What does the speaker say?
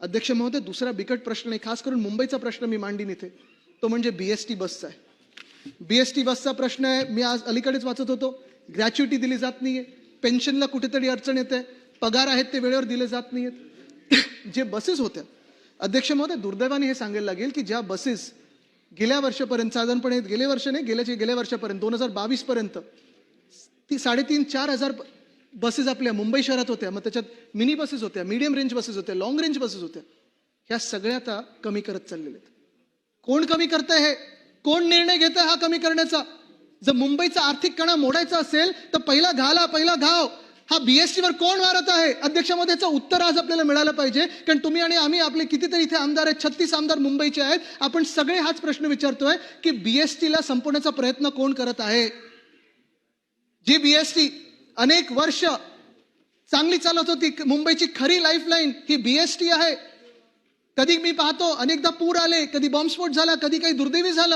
अध्यक्ष महोदय, दुसरा बिकट प्रश्न आहे, खास करून मुंबईचा प्रश्न मी मांडीन इथे, तो म्हणजे बीएसटी बसचा आहे. बीएसटी बसचा प्रश्न आहे. मी आज अलीकडेच वाचत होतो, ग्रॅच्युटी दिली जात नाहीये, पेन्शनला कुठेतरी अडचण येते, पगार आहेत ते वेळेवर दिले जात नाहीयेत. जे बसेस होत्या, अध्यक्ष महोदय, दुर्दैवाने हे सांगायला लागेल की ज्या बसेस गेल्या वर्षापर्यंत, साधारणपणे गेले वर्ष नाही, गेल्या वर्षापर्यंत 2022 पर्यंत 3,500-4,000 बसेस आपल्या मुंबई शहरात होत्या. मग त्याच्यात मिनी बसेस होत्या, मीडियम रेंज बसेस होत्या, लॉंग रेंज बसेस होत्या. ह्या सगळ्या आता कमी करत चाललेल्या आहेत. कोण कमी करतंय हे? कोण निर्णय घेतोय हा कमी करण्याचा? जर मुंबईचा आर्थिक कणा मोडायचा असेल तर पहिला घाव हा बीएसटीवर कोण मारत आहे? अध्यक्ष महोदयचं उत्तर आज आपल्याला मिळालं पाहिजे. कारण तुम्ही आणि आम्ही, आपले कितीतरी इथे आमदार आहेत, 36 आमदार मुंबईचे आहेत, आपण सगळे हाच प्रश्न विचारतोय की बीएसटीला संपवण्याचा प्रयत्न कोण करत आहे? जी बीएसटी अनेक वर्ष चांगली चालत होती, मुंबईची खरी लाईफलाईन ही बीएसटी आहे. कधी मी पाहतो अनेकदा पूर आले, कधी बॉम्बस्फोट झाला, कधी काही दुर्दैवी झालं,